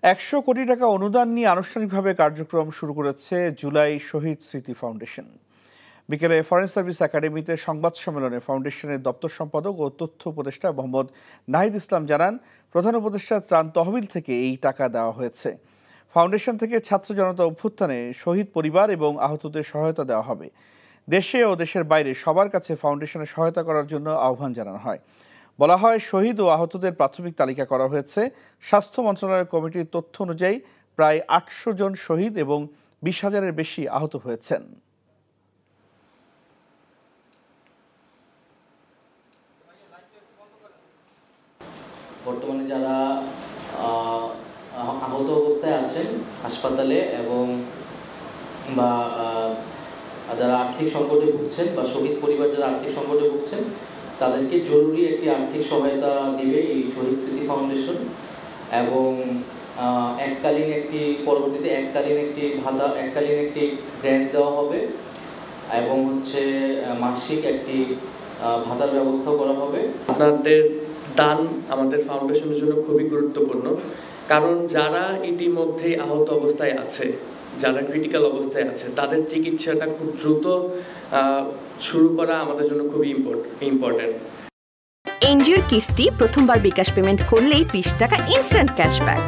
১০০ কোটি টাকা অনুদান নিয়ে আনুষ্ঠানিকভাবে কার্যক্রম শুরু করেছে জুলাই শহীদ স্মৃতি ফাউন্ডেশন। বিকেলে ফরেন সার্ভিস একাডেমিতে সংবাদ সম্মেলনে ফাউন্ডেশনের দপ্তর সম্পাদক ও তথ্য উপদেষ্টা মোহাম্মদ নাহিদ ইসলাম জানান, প্রধান উপদেষ্টার ত্রাণ তহবিল থেকে এই টাকা দেওয়া হয়েছে। ফাউন্ডেশন থেকে ছাত্র জনতা অভ্যুত্থানে শহীদ পরিবার এবং আহতদের সহায়তা দেওয়া হবে। দেশে ও দেশের বাইরে সবার কাছে ফাউন্ডেশনের সহায়তা করার জন্য আহ্বান জানানো হয়। বলা হয়, শহীদ ও আহতদের প্রাথমিক তালিকা করা হয়েছে। স্বাস্থ্য মন্ত্রণালয়ের কমিটির তথ্য অনুযায়ী প্রায় ৮০০ জন শহীদ এবং ২০,০০০-এর বেশি আহত হয়েছেন। বর্তমানে যারা আহত অবস্থায় আছেন হাসপাতালে এবং বা যারা আর্থিক সংকটে ভুগছেন বা শহীদ পরিবার যারা আর্থিক সংকটে ভুগছেন তাদেরকে জরুরি একটি আর্থিক সহায়তা দিবে এই শহীদ স্মৃতি ফাউন্ডেশন এবং পরবর্তীতে এককালীন একটি ভাতা, এককালীন একটি গ্র্যান্ট দেওয়া হবে এবং মাসিক একটি ভাতার ব্যবস্থা করা হবে। আপনাদের দান আমাদের ফাউন্ডেশনের জন্য খুবই গুরুত্বপূর্ণ, কারণ যারা ইতিমধ্যে আহত অবস্থায় আছে, যারা ক্রিটিক্যাল অবস্থায় আছে, তাদের চিকিৎসাটা খুব দ্রুত শুরু করা আমাদের জন্য খুবই ইম্পর্টেন্ট। এনজিওর কিস্তি প্রথমবার বিকাশ পেমেন্ট করলেই 20 টাকা ইনস্ট্যান্ট ক্যাশব্যাক।